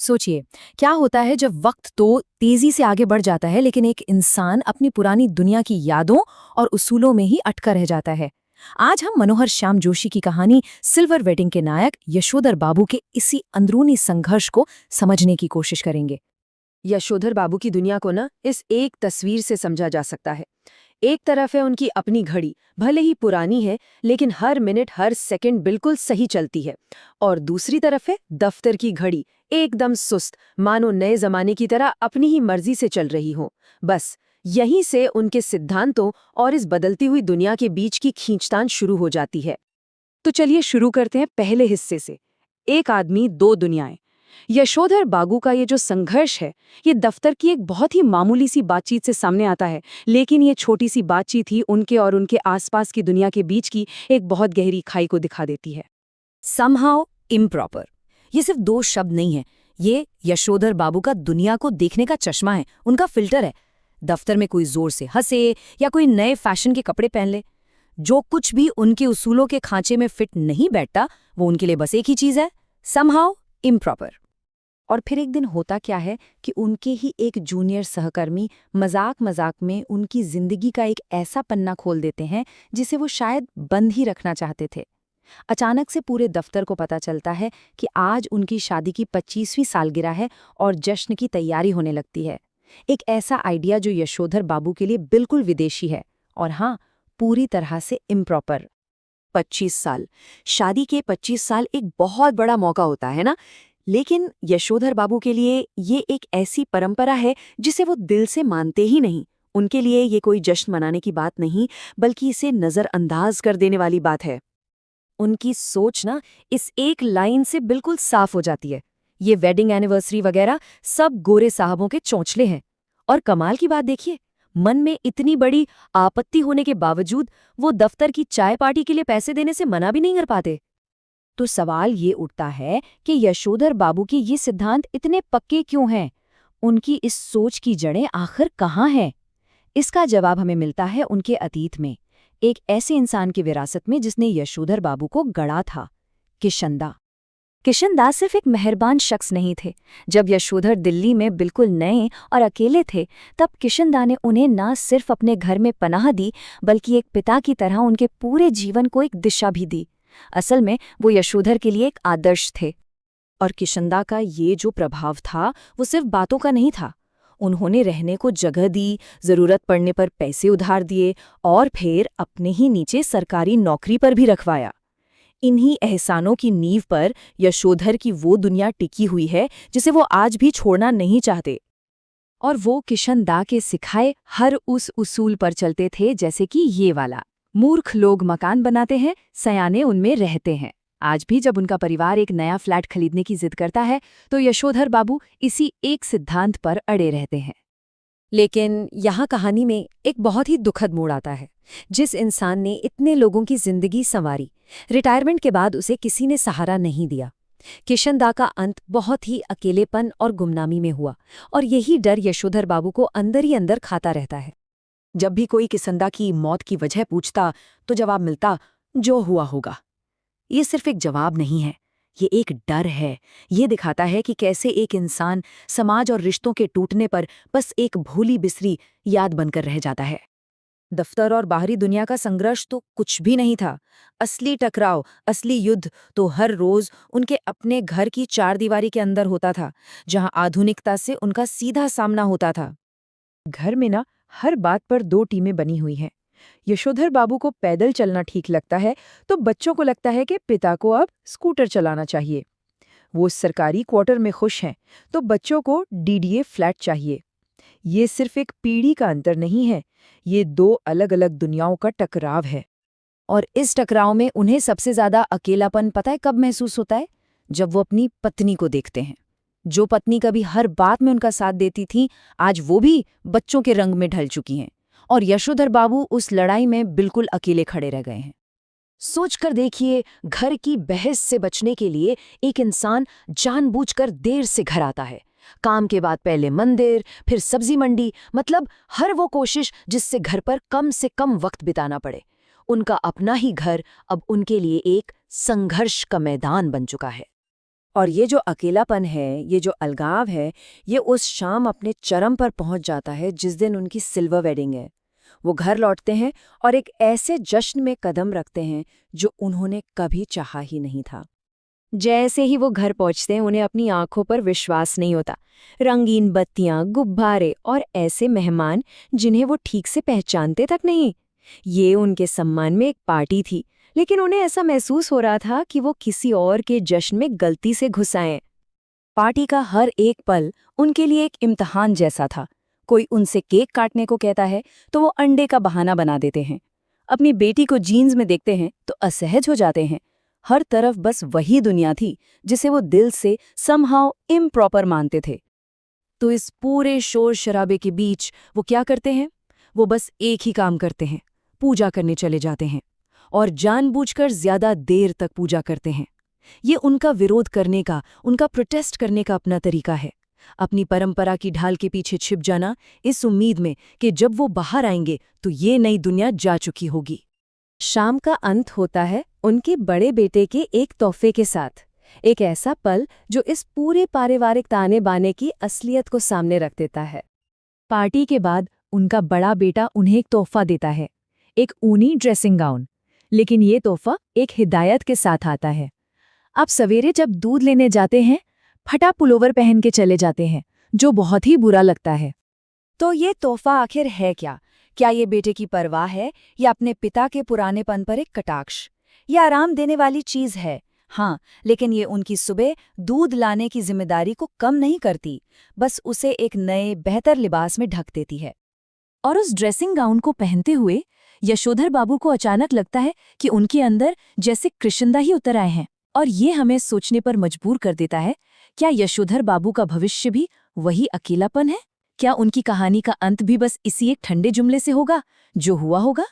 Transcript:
सोचिए, क्या होता है जब वक्त तो तेजी से आगे बढ़ जाता है लेकिन एक इंसान अपनी पुरानी दुनिया की यादों और उसूलों में ही अटका रह जाता है। आज हम मनोहर श्याम जोशी की कहानी सिल्वर वेडिंग के नायक यशोधर बाबू के इसी अंदरूनी संघर्ष को समझने की कोशिश करेंगे। यशोधर बाबू की दुनिया को ना इस एक तस्वीर से समझा जा सकता है। एक तरफ है उनकी अपनी घड़ी, भले ही पुरानी है लेकिन हर मिनट हर सेकंड बिल्कुल सही चलती है। और दूसरी तरफ है दफ्तर की घड़ी, एकदम सुस्त, मानो नए जमाने की तरह अपनी ही मर्जी से चल रही हो। बस यहीं से उनके सिद्धांतों और इस बदलती हुई दुनिया के बीच की खींचतान शुरू हो जाती है। तो चलिए शुरू करते हैं पहले हिस्से से। एक आदमी दो दुनियाएं। यशोधर बाबू का ये जो संघर्ष है, ये दफ्तर की एक बहुत ही मामूली सी बातचीत से सामने आता है, लेकिन ये छोटी सी बातचीत ही उनके और उनके आसपास की दुनिया के बीच की एक बहुत गहरी खाई को दिखा देती है। समहाउ इम्प्रॉपर, ये सिर्फ दो शब्द नहीं है, ये यशोधर बाबू का दुनिया को देखने का चश्मा है, उनका फिल्टर है। दफ्तर में कोई जोर से हंसे या कोई नए फैशन के कपड़े पहन ले, जो कुछ भी उनके उसूलों के खांचे में फिट नहीं बैठता, वो उनके लिए बस एक ही चीज है, समहाउ इम्प्रॉपर। और फिर एक दिन होता क्या है कि उनके ही एक जूनियर सहकर्मी मजाक मजाक में उनकी जिंदगी का एक ऐसा पन्ना खोल देते हैं जिसे वो शायद बंद ही रखना चाहते थे। अचानक से पूरे दफ्तर को पता चलता है कि आज उनकी शादी की 25वीं सालगिरह है और जश्न की तैयारी होने लगती है। एक ऐसा आइडिया जो यशोधर बाबू के लिए बिल्कुल विदेशी है और हाँ, पूरी तरह से इम्प्रॉपर। 25 साल, शादी के 25 साल एक बहुत बड़ा मौका होता है ना। लेकिन यशोधर बाबू के लिए ये एक ऐसी परंपरा है जिसे वो दिल से मानते ही नहीं। उनके लिए ये कोई जश्न मनाने की बात नहीं, बल्कि इसे नज़रअंदाज कर देने वाली बात है। उनकी सोच ना इस एक लाइन से बिल्कुल साफ हो जाती है। ये वेडिंग एनिवर्सरी वगैरह सब गोरे साहबों के चौंचले हैं। और कमाल की बात देखिए, मन में इतनी बड़ी आपत्ति होने के बावजूद वो दफ्तर की चाय पार्टी के लिए पैसे देने से मना भी नहीं कर पाते। तो सवाल ये उठता है कि यशोधर बाबू के ये सिद्धांत इतने पक्के क्यों हैं? उनकी इस सोच की जड़ें आखिर कहाँ हैं? इसका जवाब हमें मिलता है उनके अतीत में, एक ऐसे इंसान की विरासत में जिसने यशोधर बाबू को गढ़ा था, किशनदा। किशनदास सिर्फ एक मेहरबान शख्स नहीं थे। जब यशोधर दिल्ली में बिल्कुल नए और अकेले थे, तब किशनदा ने उन्हें न सिर्फ अपने घर में पनाह दी, बल्कि एक पिता की तरह उनके पूरे जीवन को एक दिशा भी दी। असल में वो यशोधर के लिए एक आदर्श थे। और किशनदा का ये जो प्रभाव था, वो सिर्फ बातों का नहीं था। उन्होंने रहने को जगह दी, जरूरत पड़ने पर पैसे उधार दिए और फिर अपने ही नीचे सरकारी नौकरी पर भी रखवाया। इन्हीं एहसानों की नींव पर यशोधर की वो दुनिया टिकी हुई है जिसे वो आज भी छोड़ना नहीं चाहते। और वो किशनदा के सिखाए हर उस उसूल पर चलते थे, जैसे कि ये वाला, मूर्ख लोग मकान बनाते हैं, सयाने उनमें रहते हैं। आज भी जब उनका परिवार एक नया फ्लैट खरीदने की जिद करता है, तो यशोधर बाबू इसी एक सिद्धांत पर अड़े रहते हैं। लेकिन यहाँ कहानी में एक बहुत ही दुखद मोड़ आता है। जिस इंसान ने इतने लोगों की जिंदगी संवारी, रिटायरमेंट के बाद उसे किसी ने सहारा नहीं दिया। किशनदा का अंत बहुत ही अकेलेपन और गुमनामी में हुआ, और यही डर यशोधर बाबू को अंदर ही अंदर खाता रहता है। जब भी कोई किशनदा की मौत की वजह पूछता, तो जवाब मिलता, जो हुआ होगा। ये सिर्फ एक जवाब नहीं है, ये एक डर है। ये दिखाता है कि कैसे एक इंसान समाज और रिश्तों के टूटने पर बस एक भूली बिसरी याद बनकर रह जाता है। दफ्तर और बाहरी दुनिया का संघर्ष तो कुछ भी नहीं था। असली टकराव, असली युद्ध तो हर रोज उनके अपने घर की चारदीवारी के अंदर होता था, जहां आधुनिकता से उनका सीधा सामना होता था। घर में ना हर बात पर दो टीमें बनी हुई हैं। यशोधर बाबू को पैदल चलना ठीक लगता है, तो बच्चों को लगता है कि पिता को अब स्कूटर चलाना चाहिए। वो सरकारी क्वार्टर में खुश हैं, तो बच्चों को डीडीए फ्लैट चाहिए। ये सिर्फ एक पीढ़ी का अंतर नहीं है, ये दो अलग अलग दुनियाओं का टकराव है। और इस टकराव में उन्हें सबसे ज्यादा अकेलापन पता है कब महसूस होता है? जब वो अपनी पत्नी को देखते हैं। जो पत्नी कभी हर बात में उनका साथ देती थी, आज वो भी बच्चों के रंग में ढल चुकी हैं, और यशोधर बाबू उस लड़ाई में बिल्कुल अकेले खड़े रह गए हैं। सोचकर देखिए, घर की बहस से बचने के लिए एक इंसान जानबूझकर देर से घर आता है। काम के बाद पहले मंदिर, फिर सब्जी मंडी, मतलब हर वो कोशिश जिससे घर पर कम से कम वक्त बिताना पड़े। उनका अपना ही घर अब उनके लिए एक संघर्ष का मैदान बन चुका है। और ये जो अकेलापन है, ये जो अलगाव है, ये उस शाम अपने चरम पर पहुंच जाता है जिस दिन उनकी सिल्वर वेडिंग है। वो घर लौटते हैं और एक ऐसे जश्न में कदम रखते हैं जो उन्होंने कभी चाहा ही नहीं था। जैसे ही वो घर पहुंचते हैं, उन्हें अपनी आंखों पर विश्वास नहीं होता। रंगीन बत्तियां, गुब्बारे और ऐसे मेहमान जिन्हें वो ठीक से पहचानते तक नहीं। ये उनके सम्मान में एक पार्टी थी, लेकिन उन्हें ऐसा महसूस हो रहा था कि वो किसी और के जश्न में गलती से घुस आए। पार्टी का हर एक पल उनके लिए एक इम्तिहान जैसा था। कोई उनसे केक काटने को कहता है तो वो अंडे का बहाना बना देते हैं। अपनी बेटी को जीन्स में देखते हैं तो असहज हो जाते हैं। हर तरफ बस वही दुनिया थी जिसे वो दिल से समहाउ इम्प्रॉपर मानते थे। तो इस पूरे शोर शराबे के बीच वो क्या करते हैं? वो बस एक ही काम करते हैं, पूजा करने चले जाते हैं, और जानबूझकर ज्यादा देर तक पूजा करते हैं। ये उनका विरोध करने का, उनका प्रोटेस्ट करने का अपना तरीका है। अपनी परंपरा की ढाल के पीछे छिप जाना, इस उम्मीद में कि जब वो बाहर आएंगे तो ये नई दुनिया जा चुकी होगी। शाम का अंत होता है उनके बड़े बेटे के एक तोहफे के साथ। एक ऐसा पल जो इस पूरे पारिवारिक ताने बाने की असलियत को सामने रख देता है। पार्टी के बाद उनका बड़ा बेटा उन्हें एक तोहफा देता है, एक ऊनी ड्रेसिंग गाउन। लेकिन ये तोहफा एक हिदायत के साथ आता है। आप सवेरे जब दूध लेने जाते हैं, फटा पुलोवर पहन के चले जाते हैं, जो बहुत ही बुरा लगता है। तो ये तोहफा आखिर है क्या? क्या ये बेटे की परवाह है, या अपने पिता के पुरानेपन पर एक कटाक्ष? ये आराम देने वाली चीज है, हाँ, लेकिन ये उनकी सुबह दूध लाने की जिम्मेदारी को कम नहीं करती, बस उसे एक नए बेहतर लिबास में ढक देती है। और उस ड्रेसिंग गाउन को पहनते हुए यशोधर बाबू को अचानक लगता है कि उनके अंदर जैसे कृष्णदा ही उतर आए हैं। और ये हमें सोचने पर मजबूर कर देता है, क्या यशोधर बाबू का भविष्य भी वही अकेलापन है? क्या उनकी कहानी का अंत भी बस इसी एक ठंडे जुमले से होगा जो हुआ होगा?